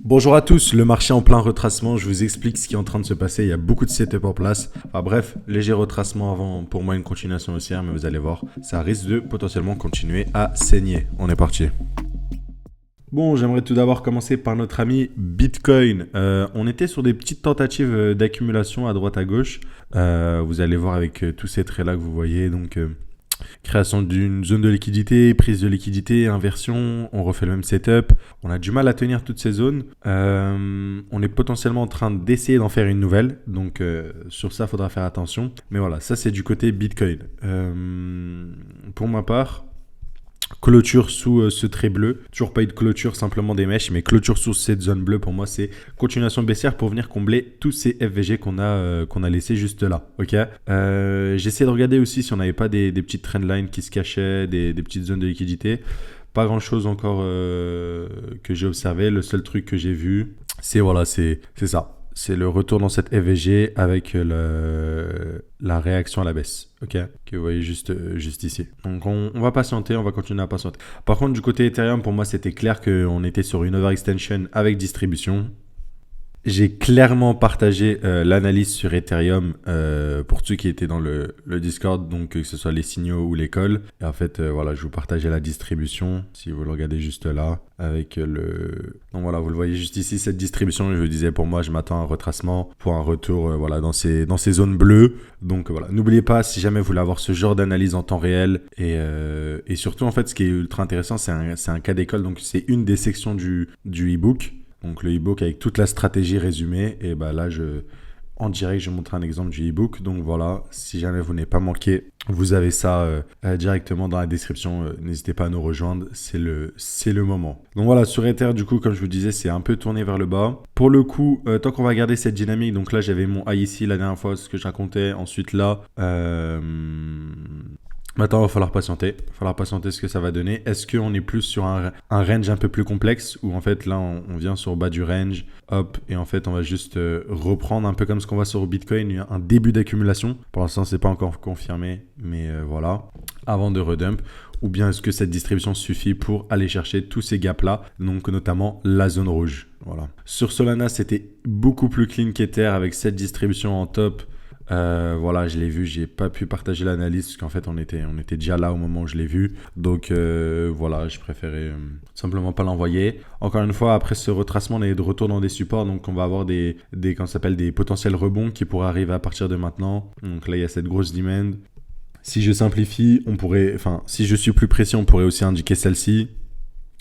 Bonjour à tous, le marché en plein retracement, je vous explique ce qui est en train de se passer, il y a beaucoup de setup en place. Enfin bref, léger retracement avant pour moi une continuation haussière, mais vous allez voir, ça risque de potentiellement continuer à saigner. On est parti. Bon, j'aimerais tout d'abord commencer par notre ami Bitcoin. On était sur des petites tentatives d'accumulation à droite à gauche. Vous allez voir avec tous ces traits là que vous voyez, donc création d'une zone de liquidité, prise de liquidité, inversion, on refait le même setup. On a du mal à tenir toutes ces zones. On est potentiellement en train d'essayer d'en faire une nouvelle. Donc sur ça, il faudra faire attention. Mais voilà, ça c'est du côté Bitcoin. Pour ma part, clôture sous ce trait bleu. Toujours pas eu de clôture, simplement des mèches. Mais clôture sous cette zone bleue, pour moi, c'est continuation baissière pour venir combler tous ces FVG qu'on a laissés juste là. Ok. J'essaie de regarder aussi si on n'avait pas des petites trendlines qui se cachaient, des petites zones de liquidité. Pas grand chose encore que j'ai observé. Le seul truc que j'ai vu, c'est voilà, c'est ça. C'est le retour dans cette FVG avec la réaction à la baisse, ok, que vous voyez juste ici. Donc on va patienter, on va continuer à patienter. Par contre, du côté Ethereum, pour moi, c'était clair qu'on était sur une overextension avec distribution. J'ai clairement partagé l'analyse sur Ethereum pour ceux qui étaient dans le Discord, donc que ce soit les signaux ou les calls. Et en fait, voilà, je vous partageais la distribution, si vous le regardez juste là, avec le... Donc voilà, vous le voyez juste ici, cette distribution, je vous disais, pour moi, je m'attends à un retracement pour un retour voilà, dans ces zones bleues. Donc voilà, n'oubliez pas, si jamais vous voulez avoir ce genre d'analyse en temps réel, et surtout, en fait, ce qui est ultra intéressant, c'est un cas d'école, donc c'est une des sections du e-book. Donc le e-book avec toute la stratégie résumée. Et bah là, en direct, je montre un exemple du e-book. Donc voilà, si jamais vous n'avez pas manqué, vous avez ça directement dans la description. N'hésitez pas à nous rejoindre, c'est le moment. Donc voilà, sur Ether, du coup, comme je vous disais, c'est un peu tourné vers le bas. Pour le coup, tant qu'on va garder cette dynamique, donc là, j'avais mon high ici la dernière fois, ce que je racontais. Ensuite là... Maintenant, il va falloir patienter. Il va falloir patienter ce que ça va donner. Est-ce qu'on est plus sur un range un peu plus complexe ou en fait là, on vient sur le bas du range, hop, et en fait, on va juste reprendre un peu comme ce qu'on voit sur Bitcoin, un début d'accumulation. Pour l'instant, c'est pas encore confirmé, mais voilà, avant de redump. Ou bien est-ce que cette distribution suffit pour aller chercher tous ces gaps-là, donc notamment la zone rouge. Voilà. Sur Solana, c'était beaucoup plus clean qu'Ether avec cette distribution en top. Voilà, je l'ai vu, j'ai pas pu partager l'analyse parce qu'en fait on était déjà là au moment où je l'ai vu. Donc voilà, je préférais simplement pas l'envoyer. Encore une fois, après ce retracement, on est de retour dans des supports, donc on va avoir des potentiels rebonds qui pourraient arriver à partir de maintenant. Donc là, il y a cette grosse demand. Si je simplifie, si je suis plus précis, on pourrait aussi indiquer celle-ci.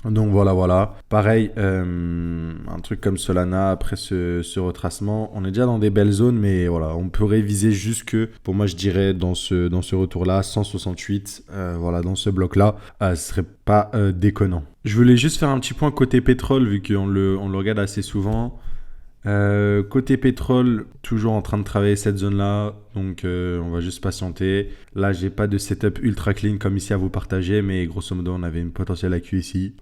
Donc voilà. Pareil, un truc comme Solana, après ce retracement, on est déjà dans des belles zones, mais voilà, on peut réviser jusque, pour moi je dirais, dans ce retour-là, 168, voilà, dans ce bloc-là, ce serait pas déconnant. Je voulais juste faire un petit point côté pétrole, vu qu'on le regarde assez souvent. Côté pétrole, toujours en train de travailler cette zone-là, donc on va juste patienter. Là, j'ai pas de setup ultra clean comme ici à vous partager, mais grosso modo, on avait une potentielle AQ ici.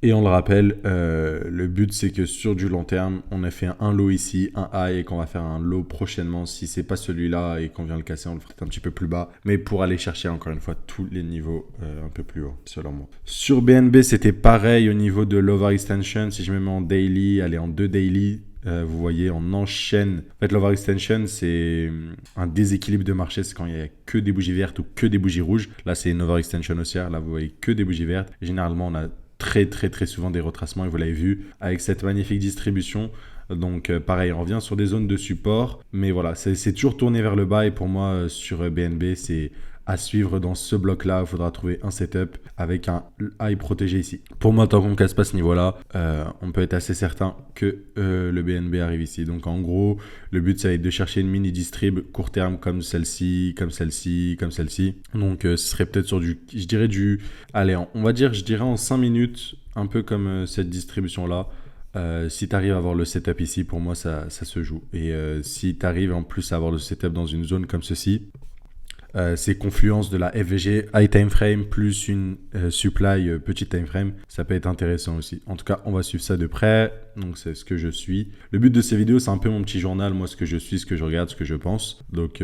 Et on le rappelle, le but c'est que sur du long terme, on a fait un low ici, un high et qu'on va faire un low prochainement. Si c'est pas celui-là et qu'on vient le casser, on le fera un petit peu plus bas. Mais pour aller chercher encore une fois tous les niveaux un peu plus haut, selon moi. Sur BNB, c'était pareil au niveau de l'overextension. Si je me mets en daily, allez en 2 daily. Vous voyez, on enchaîne. En fait, l'overextension, c'est un déséquilibre de marché. C'est quand il n'y a que des bougies vertes ou que des bougies rouges. Là, c'est une overextension haussière. Là, vous voyez que des bougies vertes. Généralement, on a très souvent des retracements et vous l'avez vu avec cette magnifique distribution. Donc pareil, on revient sur des zones de support. Mais voilà, c'est toujours tourné vers le bas. Et pour moi, sur BNB, c'est à suivre dans ce bloc-là. Il faudra trouver un setup avec un high protégé ici. Pour moi, tant qu'on ne casse pas ce niveau-là, on peut être assez certain que le BNB arrive ici. Donc en gros, le but, ça va être de chercher une mini distrib court terme comme celle-ci, comme celle-ci, comme celle-ci. Donc ce serait peut-être sur allez, on va dire, je dirais en 5 minutes, un peu comme cette distribution-là. Si tu arrives à avoir le setup ici, pour moi, ça se joue. Et si tu arrives en plus à avoir le setup dans une zone comme ceci, ces confluences de la FVG high time frame plus une supply petite time frame, ça peut être intéressant aussi. En tout cas, on va suivre ça de près. Donc, c'est ce que je suis. Le but de ces vidéos, c'est un peu mon petit journal. Moi, ce que je suis, ce que je regarde, ce que je pense. Donc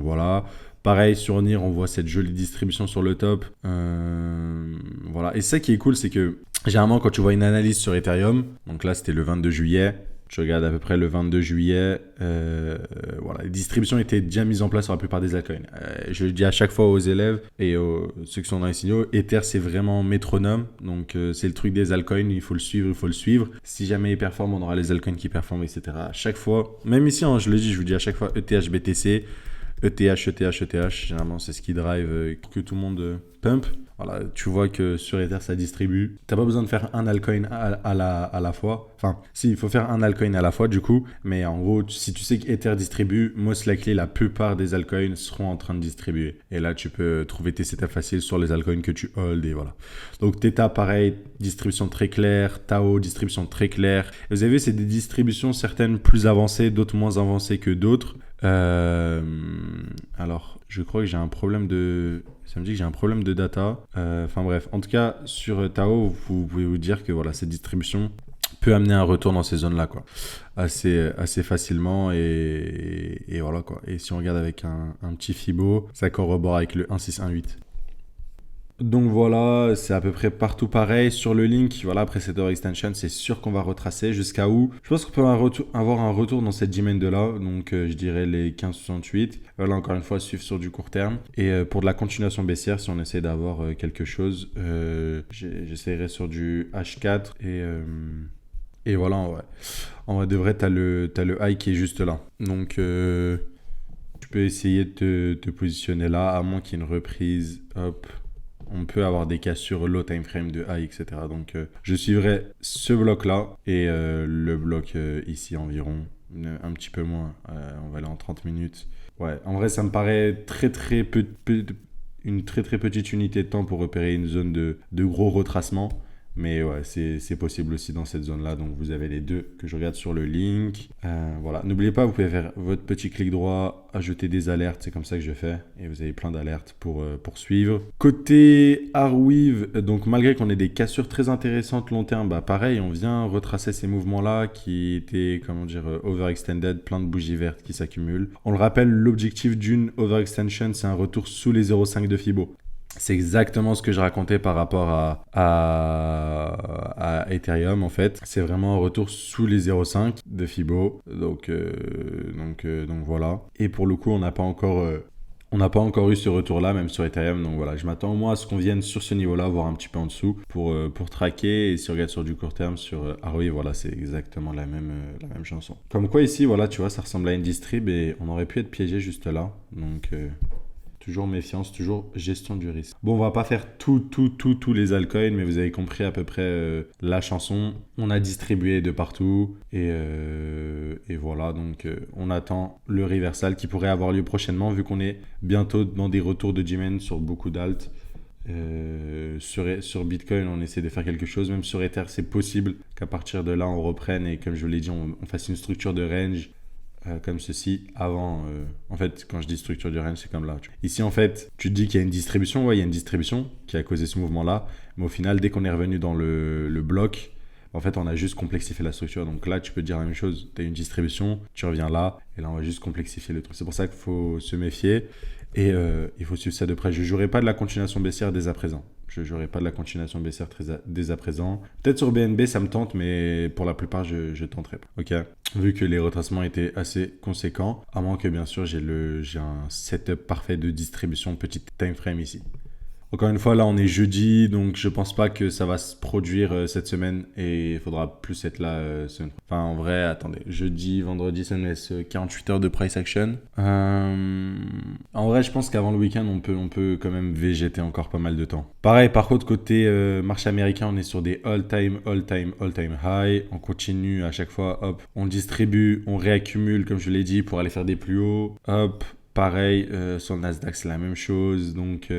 voilà. Pareil, sur NIR, on voit cette jolie distribution sur le top. Voilà. Et ça qui est cool, c'est que Généralement, quand tu vois une analyse sur Ethereum, donc là, c'était le 22 juillet, tu regardes à peu près le 22 juillet, voilà, les distributions étaient déjà mises en place sur la plupart des altcoins. Je le dis à chaque fois aux élèves et ceux qui sont dans les signaux, Ether, c'est vraiment métronome. Donc, c'est le truc des altcoins, il faut le suivre, il faut le suivre. Si jamais il performe, on aura les altcoins qui performent, etc. À chaque fois, même ici, hein, je le dis, je vous dis à chaque fois ETH, BTC, ETH, ETH, ETH, généralement, c'est ce qui drive que tout le monde pump. Voilà, tu vois que sur Ether, ça distribue. Tu n'as pas besoin de faire un altcoin à la fois. Enfin, si, il faut faire un altcoin à la fois, du coup. Mais en gros, si tu sais qu'Ether distribue, most likely, la plupart des altcoins seront en train de distribuer. Et là, tu peux trouver tes setups faciles sur les altcoins que tu hold et voilà. Donc, Theta, pareil, distribution très claire. Tao, distribution très claire. Et vous avez vu, c'est des distributions certaines plus avancées, d'autres moins avancées que d'autres. Alors, je crois que j'ai un problème de... Ça me dit que j'ai un problème de data. Enfin bref, en tout cas, sur Tao, vous pouvez vous dire que voilà, cette distribution peut amener un retour dans ces zones-là, quoi. Assez facilement et voilà, quoi. Et si on regarde avec un petit Fibo, ça corrobore avec le 1618. Donc voilà, c'est à peu près partout pareil. Sur le link, voilà, après cette overextension, c'est sûr qu'on va retracer jusqu'à où. Je pense qu'on peut avoir un retour dans cette demand là. Donc je dirais les 15,68. Là encore une fois, suivre sur du court terme. Et pour de la continuation baissière, si on essaie d'avoir quelque chose, j'essaierai sur du H4 et voilà, ouais. En vrai de vrai, t'as le high qui est juste là. Donc tu peux essayer de te positionner là, à moins qu'il y ait une reprise. Hop. On peut avoir des cas sur low time frame de high, etc. Donc, je suivrai ce bloc-là et le bloc ici environ, un petit peu moins. On va aller en 30 minutes. Ouais, en vrai, ça me paraît une très petite unité de temps pour repérer une zone de gros retracement. Mais ouais, c'est possible aussi dans cette zone-là. Donc, vous avez les deux que je regarde sur le link. Voilà. N'oubliez pas, vous pouvez faire votre petit clic droit, ajouter des alertes. C'est comme ça que je fais. Et vous avez plein d'alertes pour suivre. Côté Arweave, donc malgré qu'on ait des cassures très intéressantes long terme, bah pareil, on vient retracer ces mouvements-là qui étaient, comment dire, overextended, plein de bougies vertes qui s'accumulent. On le rappelle, l'objectif d'une overextension, c'est un retour sous les 0,5 de Fibo. C'est exactement ce que je racontais par rapport à Ethereum en fait. C'est vraiment un retour sous les 0,5 de Fibo. Donc voilà. Et pour le coup, on n'a pas encore eu ce retour-là, même sur Ethereum. Donc voilà, je m'attends au moins à ce qu'on vienne sur ce niveau-là, voire un petit peu en dessous, pour traquer. Et si on regarde sur du court terme, sur Arweave, voilà, c'est exactement la même chanson. Comme quoi ici, voilà, tu vois, ça ressemble à une distrib et on aurait pu être piégé juste là. Donc... toujours méfiance, toujours gestion du risque. Bon, on va pas faire tous les altcoins, mais vous avez compris à peu près la chanson. On a distribué de partout et voilà, donc on attend le reversal qui pourrait avoir lieu prochainement vu qu'on est bientôt dans des retours de demand sur beaucoup d'alt. Sur Bitcoin, on essaie de faire quelque chose. Même sur Ether, c'est possible qu'à partir de là, on reprenne et comme je vous l'ai dit, on fasse une structure de range. Comme ceci avant en fait quand je dis structure du range c'est comme là ici en fait tu te dis qu'il y a une distribution, ouais il y a une distribution qui a causé ce mouvement là, mais au final dès qu'on est revenu dans le bloc en fait on a juste complexifié la structure. Donc là tu peux te dire la même chose, tu as une distribution, tu reviens là et là on va juste complexifier le truc. C'est pour ça qu'il faut se méfier et il faut suivre ça de près. Je ne jouerai pas de la continuation baissière dès à présent. Je ne jouerai pas de la continuation baissière dès à présent. Peut-être sur BNB, ça me tente, mais pour la plupart, je ne tenterai pas. Ok. Vu que les retracements étaient assez conséquents, à moins que bien sûr, j'ai un setup parfait de distribution petite time frame ici. Encore une fois, là, on est jeudi, donc je pense pas que ça va se produire cette semaine et il faudra plus être là semaine. Enfin, en vrai, attendez, jeudi, vendredi, ça nous laisse 48 heures de price action. En vrai, je pense qu'avant le week-end, on peut quand même végéter encore pas mal de temps. Pareil, par contre, côté marché américain, on est sur des all-time high. On continue à chaque fois, hop, on distribue, on réaccumule, comme je l'ai dit, pour aller faire des plus hauts, hop. Pareil, sur le Nasdaq, c'est la même chose. Donc,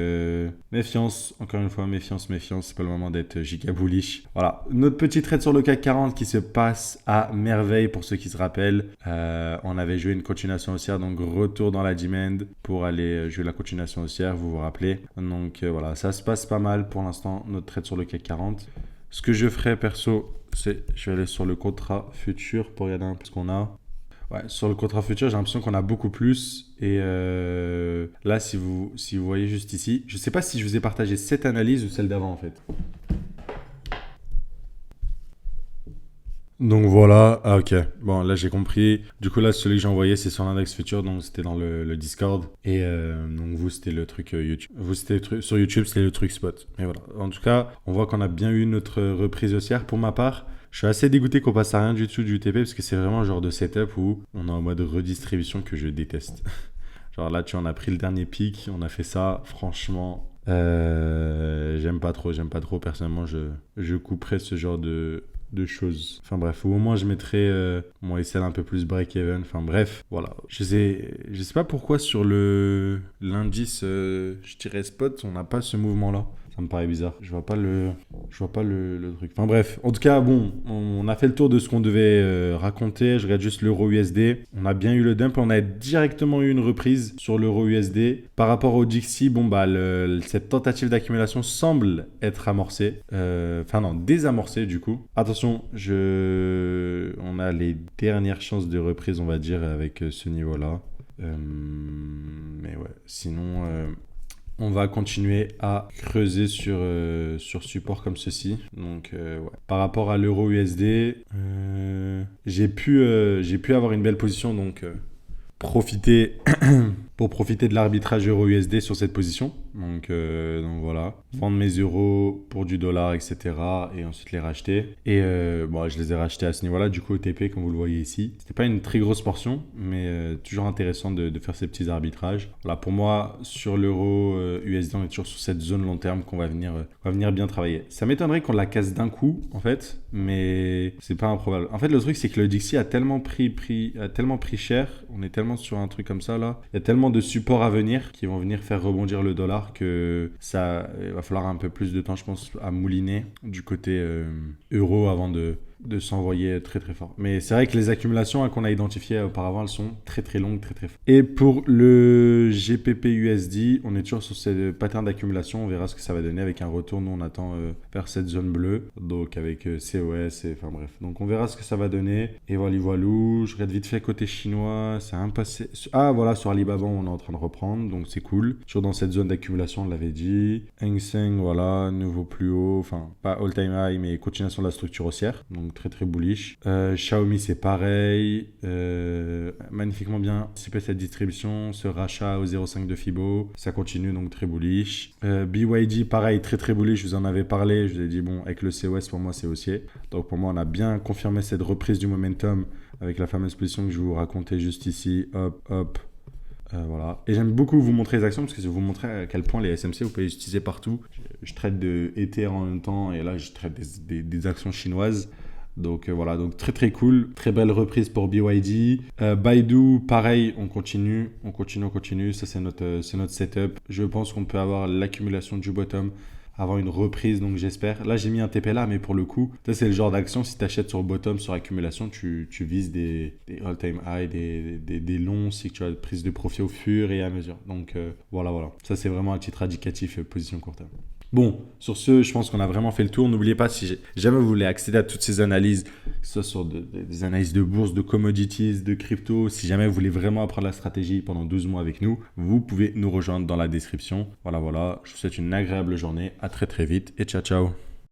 méfiance. Encore une fois, méfiance. C'est pas le moment d'être giga bullish. Voilà. Notre petit trade sur le CAC 40 qui se passe à merveille pour ceux qui se rappellent. On avait joué une continuation haussière. Donc, retour dans la demand pour aller jouer la continuation haussière. Vous vous rappelez. Donc, voilà. Ça se passe pas mal pour l'instant. Notre trade sur le CAC 40. Ce que je ferai perso, c'est je vais aller sur le contrat futur pour regarder un peu ce qu'on a. Ouais, sur le contrat futur, j'ai l'impression qu'on a beaucoup plus. Et là, si vous voyez juste ici, je ne sais pas si je vous ai partagé cette analyse ou celle d'avant en fait. Donc voilà, ah ok, bon là j'ai compris. Du coup là celui que j'ai envoyé c'est sur l'index futur, donc c'était dans le Discord. Et donc vous c'était le truc YouTube. Vous c'était le truc, sur YouTube c'était le truc spot. Et voilà, en tout cas on voit qu'on a bien eu notre reprise haussière. Pour ma part, je suis assez dégoûté qu'on passe à rien du tout du TP parce que c'est vraiment un genre de setup où on est en mode redistribution que je déteste. Genre là tu en as pris le dernier pic, on a fait ça, franchement... j'aime pas trop personnellement je couperais ce genre de choses. Enfin bref, au moins je mettrais mon SL un peu plus break-even. Enfin bref, voilà. Je sais pas pourquoi sur l'indice, je dirais spot, on n'a pas ce mouvement-là. Ça me paraît bizarre. Je vois pas le truc. Enfin bref, en tout cas, bon, on a fait le tour de ce qu'on devait raconter. Je regarde juste l'euro USD. On a bien eu le dump. On a directement eu une reprise sur l'euro USD. Par rapport au Dixie, bon, bah, cette tentative d'accumulation semble être amorcée. Enfin non, désamorcée du coup. Attention, on a les dernières chances de reprise, on va dire, avec ce niveau-là. Mais ouais, sinon... on va continuer à creuser sur support comme ceci. Donc, ouais. Par rapport à l'euro USD, j'ai pu avoir une belle position. Donc, pour profiter de l'arbitrage euro-USD sur cette position. Donc voilà, vendre mes euros pour du dollar, etc. et ensuite les racheter. Et bon, je les ai rachetés à ce niveau-là, du coup au TP, comme vous le voyez ici. C'était pas une très grosse portion, mais toujours intéressant de faire ces petits arbitrages. Voilà, pour moi, sur l'euro USD, on est toujours sur cette zone long terme qu'on va venir bien travailler. Ça m'étonnerait qu'on la casse d'un coup, en fait, mais c'est pas improbable. En fait, le truc, c'est que le Dixie a tellement pris cher, on est tellement sur un truc comme ça, là. Il y a tellement de supports à venir qui vont venir faire rebondir le dollar que ça il va falloir un peu plus de temps, je pense, à mouliner du côté euro avant de s'envoyer très très fort. Mais c'est vrai que les accumulations qu'on a identifiées auparavant, elles sont très très longues, très très fortes. Et pour le GPP USD, on est toujours sur ce pattern d'accumulation. On verra ce que ça va donner avec un retour. Nous, on attend vers cette zone bleue, donc avec COS, et enfin bref. Donc on verra ce que ça va donner. Et voilà, je regarde vite fait côté chinois, c'est un passé. Ah voilà, sur Alibaba, on est en train de reprendre, donc c'est cool. Toujours dans cette zone d'accumulation, on l'avait dit. Hang Seng, voilà, nouveau plus haut, enfin pas all time high, mais continuation de la structure haussière. Donc très très bullish. Xiaomi c'est pareil, magnifiquement bien anticipé cette distribution, ce rachat au 0,5 de Fibo, ça continue donc très bullish. BYD pareil, très très bullish, je vous en avais parlé, je vous ai dit bon avec le COS pour moi c'est haussier, donc pour moi on a bien confirmé cette reprise du momentum avec la fameuse position que je vous racontais juste ici, hop. Voilà. Et j'aime beaucoup vous montrer les actions parce que je vais vous montrer à quel point les SMC vous pouvez les utiliser partout. Je traite de Ether en même temps et là je traite des actions chinoises. Donc voilà, donc très très cool, très belle reprise pour BYD. Baidu, pareil, on continue, ça c'est notre setup. Je pense qu'on peut avoir l'accumulation du bottom, avoir une reprise, donc j'espère. Là j'ai mis un TP là, mais pour le coup, ça c'est le genre d'action, si tu achètes sur bottom, sur accumulation, tu vises des all-time high, des longs, si tu as une prise de profit au fur et à mesure. Donc voilà, ça c'est vraiment un titre indicatif, position court terme. Bon, sur ce, je pense qu'on a vraiment fait le tour. N'oubliez pas, si jamais vous voulez accéder à toutes ces analyses, que ce soit sur des analyses de bourse, de commodities, de crypto, si jamais vous voulez vraiment apprendre la stratégie pendant 12 mois avec nous, vous pouvez nous rejoindre dans la description. Voilà, je vous souhaite une agréable journée. À très très vite et ciao.